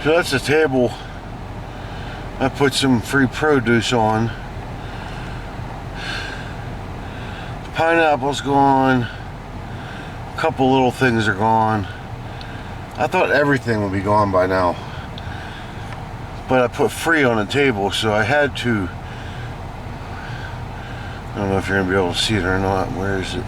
So that's the table. I put some free produce on. The pineapple's gone. A couple little things are gone. I thought everything would be gone by now. But I put free on the table, so I had to. I don't know if you're going to be able to see it or not. Where is it?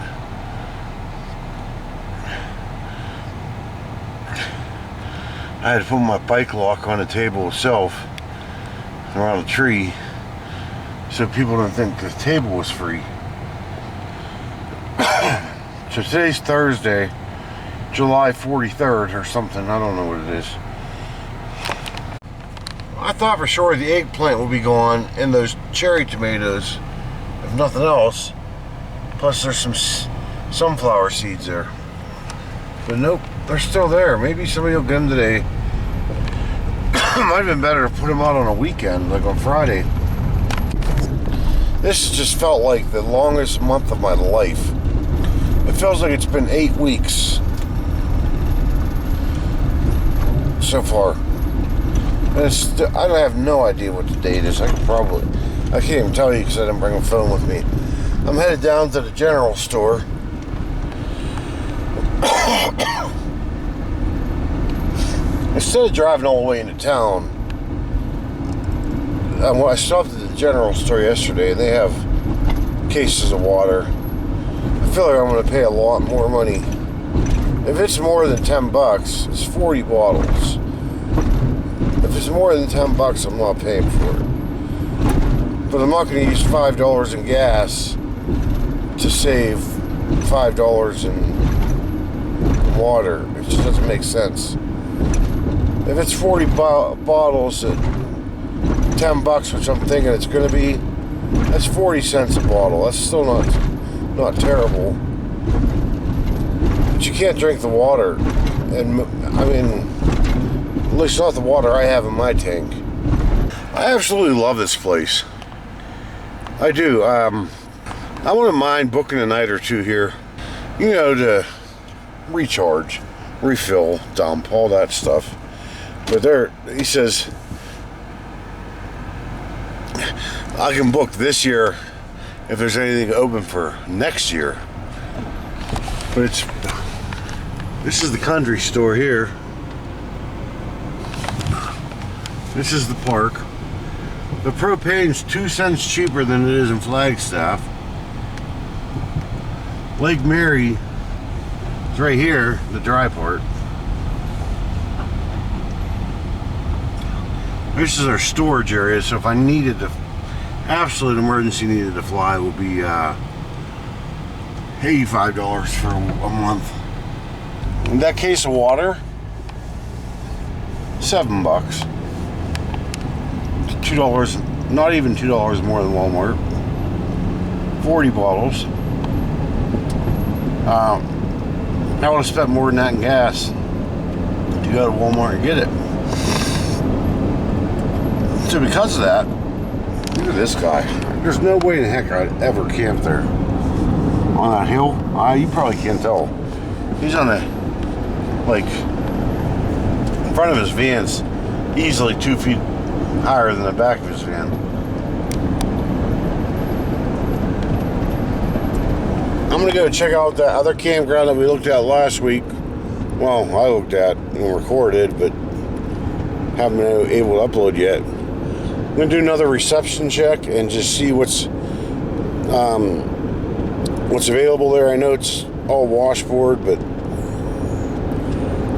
I had to put my bike lock on the table itself around a tree so people don't think the table was free. So today's Thursday, July 43rd or something. I don't know what it is. I thought for sure the eggplant would be gone and those cherry tomatoes, if nothing else. Plus there's some sunflower seeds there. But nope, they're still there. Maybe somebody will get them today. Might have been better to put them out on a weekend, like on Friday. This just felt like the longest month of my life. It feels like it's been 8 weeks so far. And I have no idea what the date is. I can't even tell you because I didn't bring a phone with me. I'm headed down to the general store. Instead of driving all the way into town, I stopped at the general store yesterday and they have cases of water. I feel like I'm going to pay a lot more money. If it's more than $10, it's 40 bottles. If it's more than $10, I'm not paying for it. But I'm not going to use $5 in gas to save $5 in water. It just doesn't make sense. If it's 40 bottles at $10, which I'm thinking it's going to be, that's 40 cents a bottle. That's still not terrible. But you can't drink the water. And I mean, at least not the water I have in my tank. I absolutely love this place. I do. I wouldn't mind booking a night or two here, you know, to recharge, refill, dump, all that stuff. But there, he says, I can book this year if there's anything open for next year. But this is the country store here. This is the park. The propane's 2 cents cheaper than it is in Flagstaff. Lake Mary is right here, the dry part. This is our storage area, so if I needed to, absolute emergency needed to fly, it would be $85 for a month. And that case of water, $7. $2, not even $2 more than Walmart. 40 bottles. I would have spent more than that in gas to go to Walmart and get it. So because of that, look at this guy. There's no way in heck I'd ever camp there. On that hill? You probably can't tell. He's on in front of his van's easily 2 feet higher than the back of his van. I'm gonna go check out that other campground that we looked at last week. Well, I looked at and recorded, but haven't been able to upload yet. I'm gonna do another reception check and just see what's available there. I know it's all washboard, but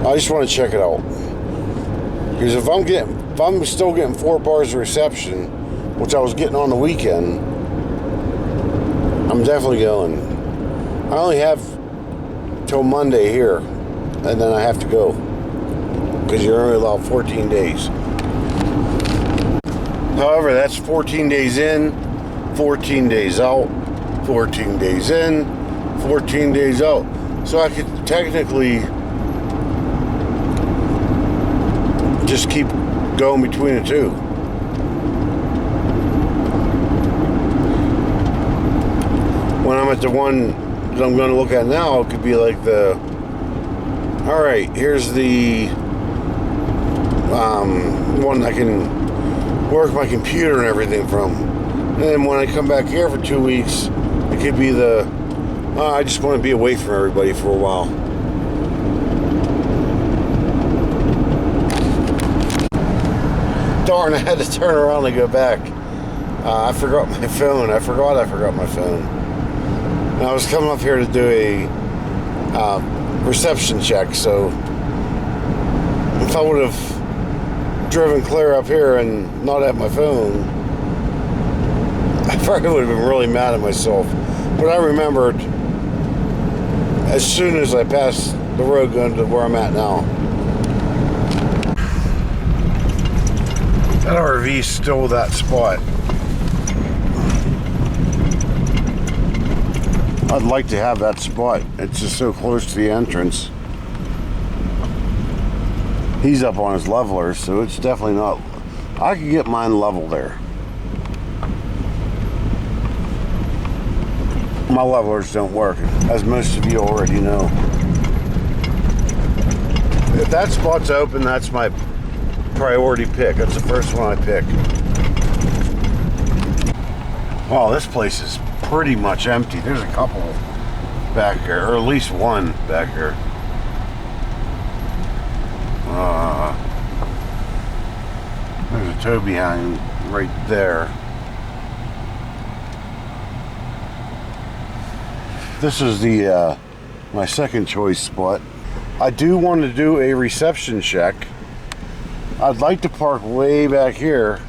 I just want to check it out. Because if I'm still getting 4 bars of reception, which I was getting on the weekend, I'm definitely going. I only have till Monday here, and then I have to go. Because you're only allowed 14 days. However, that's 14 days in, 14 days out, 14 days in, 14 days out. So I could technically just keep going between the two. When I'm at the one that I'm going to look at now, it could be like alright, here's the one I can work my computer and everything from. And then when I come back here for 2 weeks, it could be I just want to be away from everybody for a while. Darn, I had to turn around and go back. I forgot my phone. I forgot my phone. And I was coming up here to do a reception check, so if I would have driven clear up here and not had my phone, I probably would have been really mad at myself. But I remembered as soon as I passed the road going to where I'm at now. That RV stole that spot. I'd like to have that spot. It's just so close to the entrance. He's up on his leveler, so it's definitely not. I could get mine level there. My levelers don't work, as most of you already know. If that spot's open, that's my priority pick. That's the first one I pick. Wow, this place is pretty much empty. There's a couple back here, or at least one back here. There's a tow behind right there. This is the my second choice spot. I do want to do a reception check. I'd like to park way back here.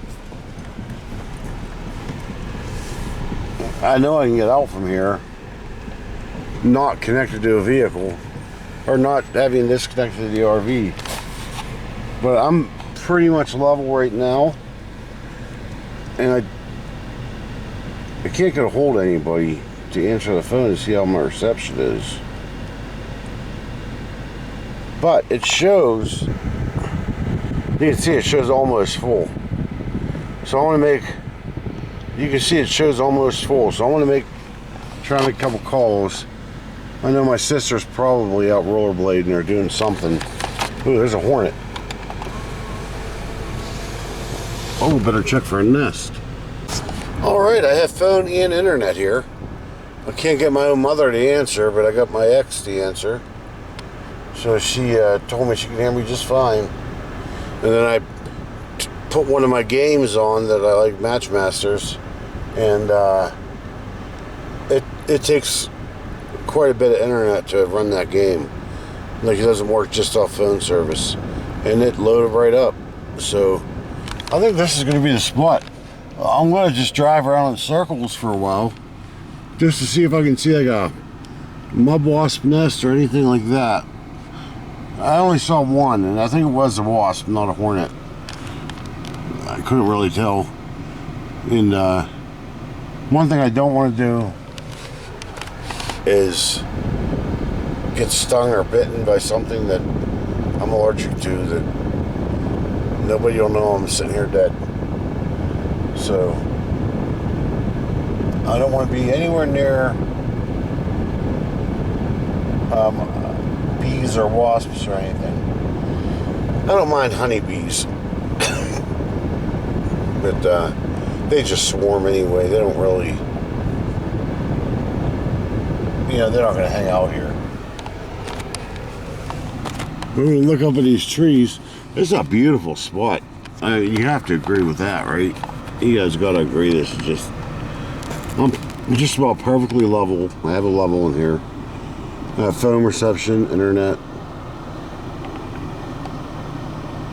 I know I can get out from here, not connected to a vehicle, or not having this connected to the RV. But I'm pretty much level right now, and I can't get a hold of anybody to answer the phone to see how my reception is. But it shows, you can see it shows almost full. So I want to make, you can see it shows almost full. So I want to try to make a couple calls. I know my sister's probably out rollerblading or doing something. Ooh, there's a hornet. Oh, better check for a nest. All right, I have phone and internet here. I can't get my own mother to answer, but I got my ex to answer. So she told me she can hear me just fine. And then I put one of my games on that I like, Matchmasters, and it takes quite a bit of internet to run that game. Like, it doesn't work just off phone service, and it loaded right up. So I think this is going to be the spot. I'm going to just drive around in circles for a while, just to see if I can see like a mud wasp nest or anything like that. I only saw one, and I think it was a wasp, not a hornet. I couldn't really tell. And one thing I don't want to do is get stung or bitten by something that I'm allergic to, that nobody will know I'm sitting here dead. So I don't want to be anywhere near bees or wasps or anything. I don't mind honeybees, but they just swarm anyway. They don't really, they're not going to hang out here. We're going to look up at these trees. It's a beautiful spot. You have to agree with that, right? You guys got to agree. This is just, I'm just about perfectly level. I have a level in here. I have phone reception, internet.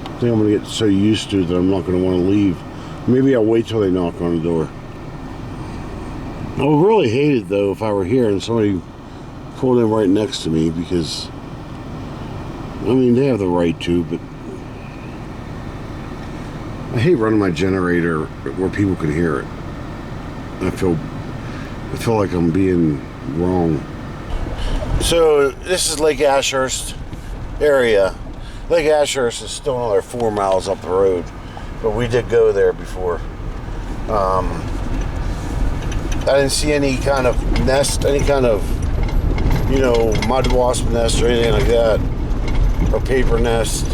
I think I'm going to get so used to it that I'm not going to want to leave. Maybe I'll wait till they knock on the door. I would really hate it, though, if I were here and somebody pulled in right next to me, because, I mean, they have the right to, but I hate running my generator where people can hear it. I feel like I'm being wrong. So this is Lake Ashurst area. Lake Ashurst is still another 4 miles up the road, but we did go there before. I didn't see any kind of nest, any kind of, mud wasp nest or anything like that, or paper nest.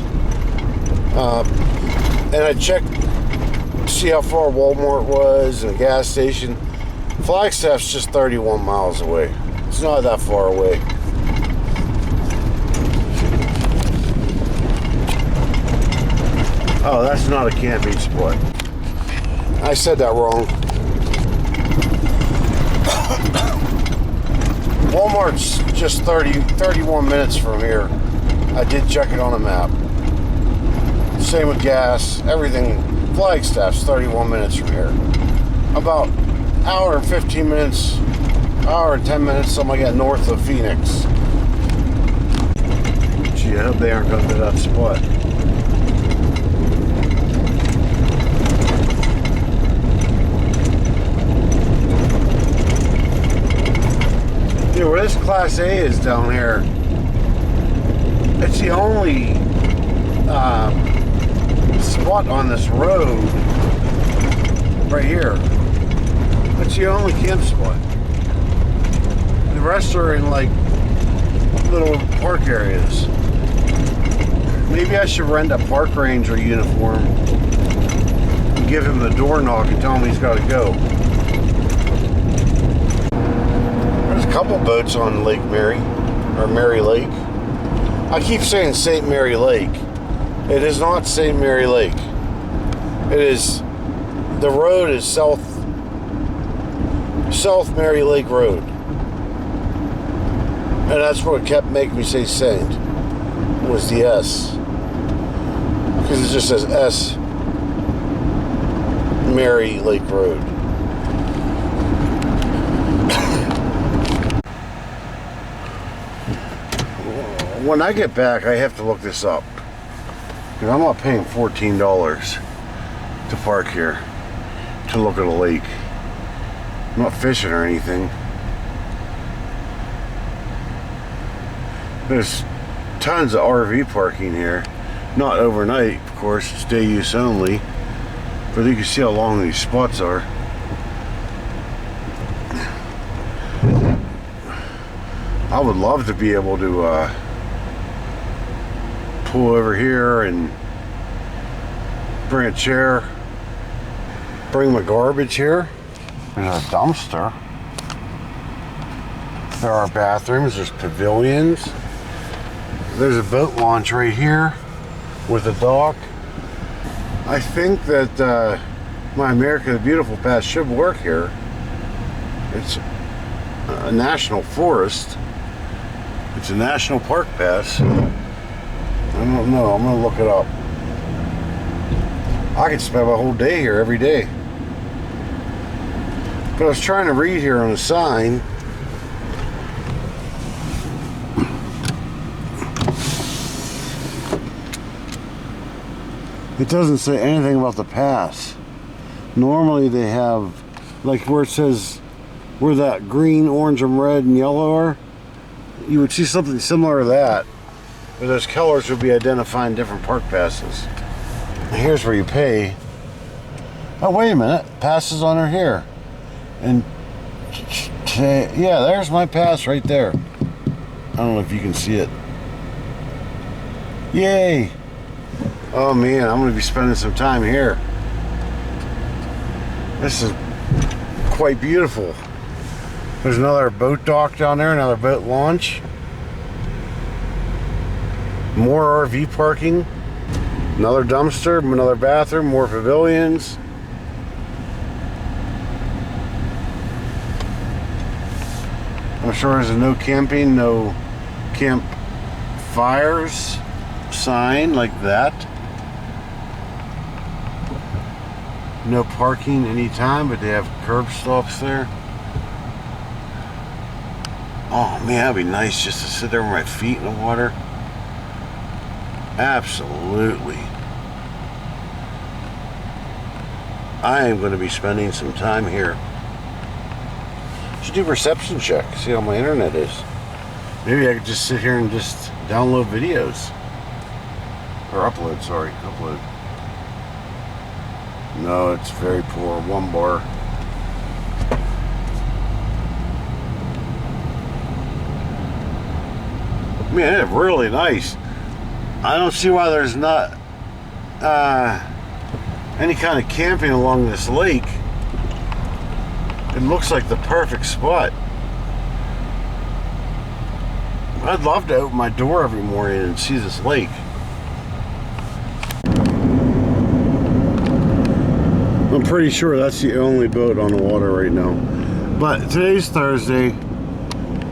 And I checked to see how far Walmart was and a gas station. Flagstaff's just 31 miles away. It's not that far away. Oh, that's not a camping spot. I said that wrong. Walmart's just 31 minutes from here. I did check it on a map. Same with gas, everything. Flagstaff's 31 minutes from here. About hour and 15 minutes, hour and 10 minutes, something like that, north of Phoenix. Gee, I hope they aren't going to that spot. Dude, where this Class A is down here, it's the only spot on this road right here. It's the only camp spot. The rest are in like little park areas. Maybe I should rent a park ranger uniform and give him the door knock and tell him he's got to go. There's a couple boats on Lake Mary, or Mary Lake. I keep saying St. Mary Lake. It is not St. Mary Lake. It is, the road is South Mary Lake Road. And that's what kept making me say Saint, was the S. Because it just says S. Mary Lake Road. When I get back, I have to look this up. Because I'm not paying $14 to park here to look at a lake. I'm not fishing or anything. There's tons of RV parking here. Not overnight, of course, it's day use only. But you can see how long these spots are. I would love to be able to pull over here and bring a chair, bring my garbage here. There's a dumpster. There are bathrooms, there's pavilions. There's a boat launch right here with a dock. I think that my America the Beautiful Pass should work here. It's a national forest. It's a national park pass. I don't know, I'm gonna look it up. I could spend my whole day here every day. But I was trying to read here on the sign. It doesn't say anything about the pass. Normally they have, like where it says, where that green, orange, and red and yellow are, you would see something similar to that. But those colors would be identifying different park passes. Here's where you pay. Oh, wait a minute. Passes on her here. And yeah, there's my pass right there. I don't know if you can see it. Yay! Oh man, I'm going to be spending some time here. This is quite beautiful. There's another boat dock down there, another boat launch. More RV parking. Another dumpster, another bathroom, more pavilions. I'm sure there's a no camping, no camp fires sign like that. No parking anytime, but they have curb stops there. Oh man, that'd be nice just to sit there with my feet in the water. Absolutely. I am going to be spending some time here. Should do a reception check, see how my internet is. Maybe I could just sit here and just download videos. Or upload, sorry, upload. No, it's very poor, 1 bar. Man, it's really nice. I don't see why there's not any kind of camping along this lake, it looks like the perfect spot. I'd love to open my door every morning and see this lake. I'm pretty sure that's the only boat on the water right now. But today's Thursday.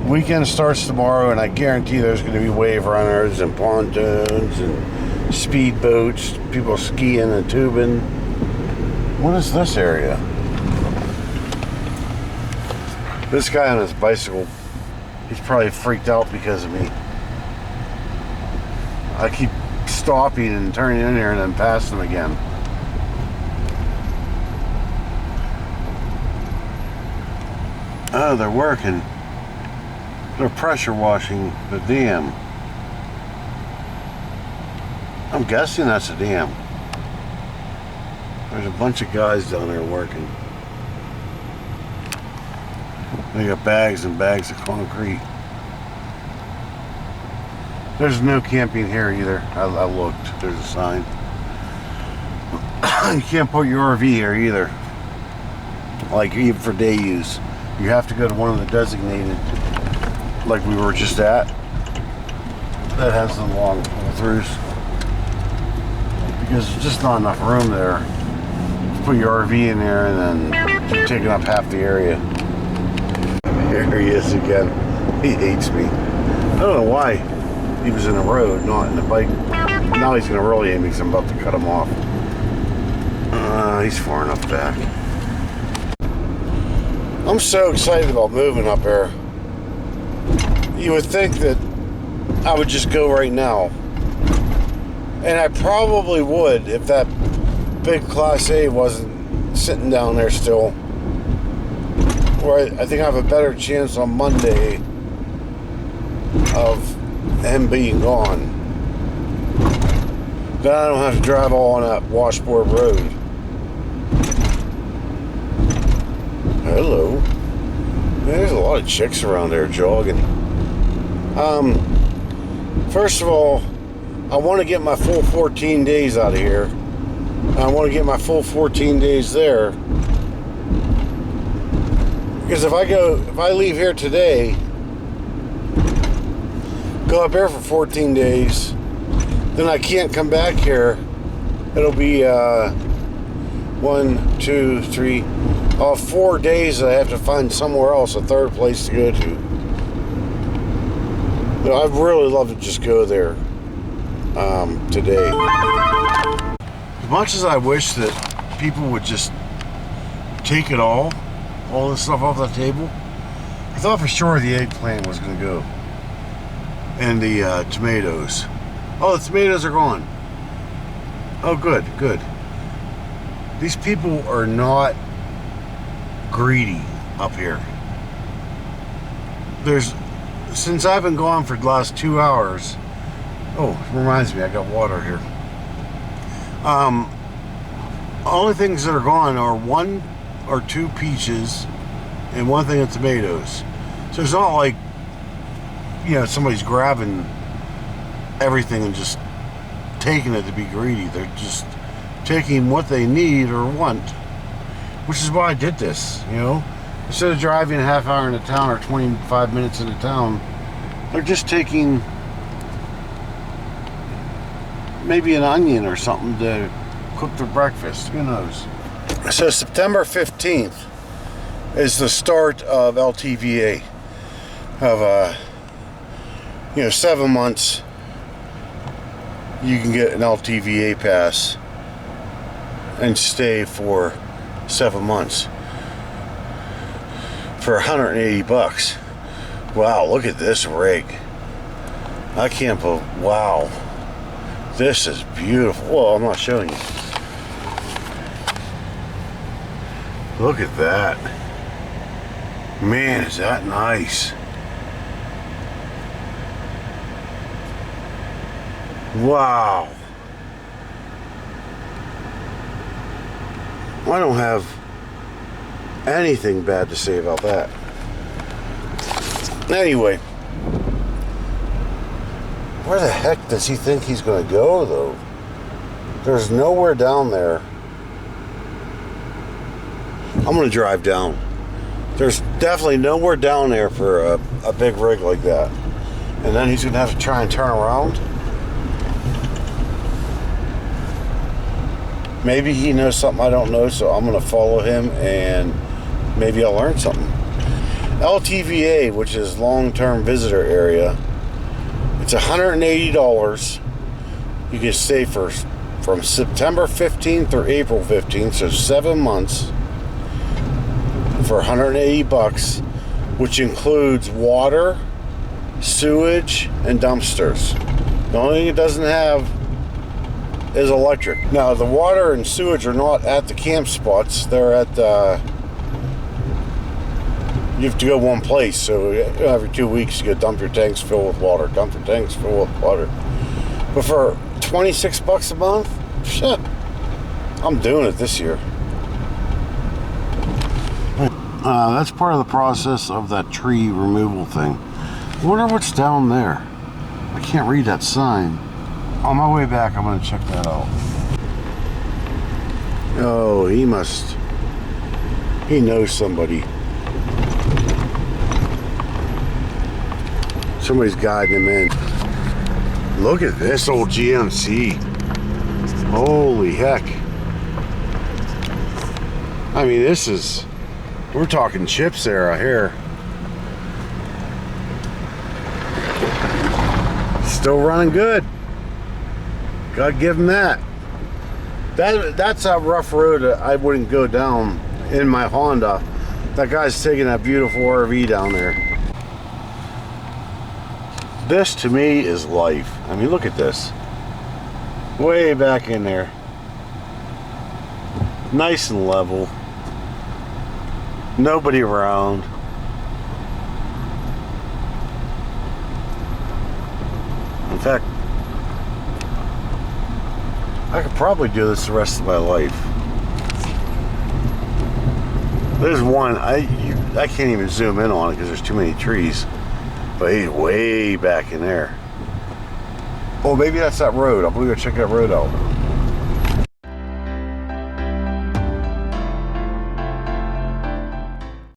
Weekend starts tomorrow, and I guarantee there's going to be wave runners and pontoons and speed boats, people skiing and tubing. What is this area? This guy on his bicycle, he's probably freaked out because of me. I keep stopping and turning in here and then passing him again. Oh, they're working. They're pressure washing the dam. I'm guessing that's a dam. There's a bunch of guys down there working. They got bags and bags of concrete. There's no camping here either. I looked. There's a sign. You can't put your RV here either. Like even for day use. You have to go to one of the designated, like we were just at, that has the long pull-throughs. Because there's just not enough room there to put your RV in there and then you're taking up half the area. Here he is again. He hates me. I don't know why he was in the road, not in the bike. Now he's going to really hate me because I'm about to cut him off. He's far enough back. I'm so excited about moving up here. You would think that I would just go right now. And I probably would if that big Class A wasn't sitting down there still. Or I think I have a better chance on Monday of him being gone. Then I don't have to drive all on that washboard road. Hello. There's a lot of chicks around there jogging. First of all, I want to get my full 14 days out of here. I want to get my full 14 days there. Because if I leave here today, go up here for 14 days, then I can't come back here. It'll be 1, 2, 3, 4 days that I have to find somewhere else, a third place to go to. You know, I'd really love to just go there today. As much as I wish that people would just take it all this stuff off the table, I thought for sure the eggplant was going to go. And the tomatoes. Oh, the tomatoes are gone. Oh, good, good. These people are not greedy up here. Since I've been gone for the last 2 hours. Oh, it reminds me, I got water here. Only things that are gone are 1 or 2 peaches and 1 thing of tomatoes. So it's not like, you know, somebody's grabbing everything and just taking it to be greedy. They're just taking what they need or want, which is why I did this, you know. Instead of driving a half hour into town or 25 minutes into town, they're just taking maybe an onion or something to cook their breakfast. Who knows? So September 15th is the start of LTVA of 7 months. You can get an LTVA pass and stay for 7 months for 180 bucks. Wow, look at this rig. I can't believe, wow. This is beautiful. Well, I'm not showing you. Look at that. Man, is that nice. Wow. I don't have anything bad to say about that. Anyway, where the heck does he think he's going to go, though? There's nowhere down there. I'm gonna drive down. There's definitely nowhere down there for a big rig like that. And then he's gonna have to try and turn around. Maybe he knows something I don't know, so I'm gonna follow him and maybe I'll learn something. LTVA, which is long-term visitor area, it's $180. You can stay from September 15th or April 15th, so 7 months, for $180, which includes water, sewage, and dumpsters. The only thing it doesn't have is electric. Now, the water and sewage are not at the camp spots. They're at you have to go one place, so every 2 weeks you go dump your tanks fill with water, dump your tanks fill with water. But for $26 a month, shit, I'm doing it this year. That's part of the process of that tree removal thing. I wonder what's down there. I can't read that sign. On my way back, I'm going to check that out. Oh, he knows somebody. Somebody's guiding him in. Look at this old GMC. Holy heck. I mean, we're talking chips era here. Still running good. Gotta give him that. That's a rough road I wouldn't go down in my Honda. That guy's taking that beautiful RV down there. This to me is life. I mean, look at this. Way back in there. Nice and level. Nobody around. In fact, I could probably do this the rest of my life. There's one, I can't even zoom in on it because there's too many trees. But he's way back in there. Oh, maybe that's that road. I'm gonna go check that road out.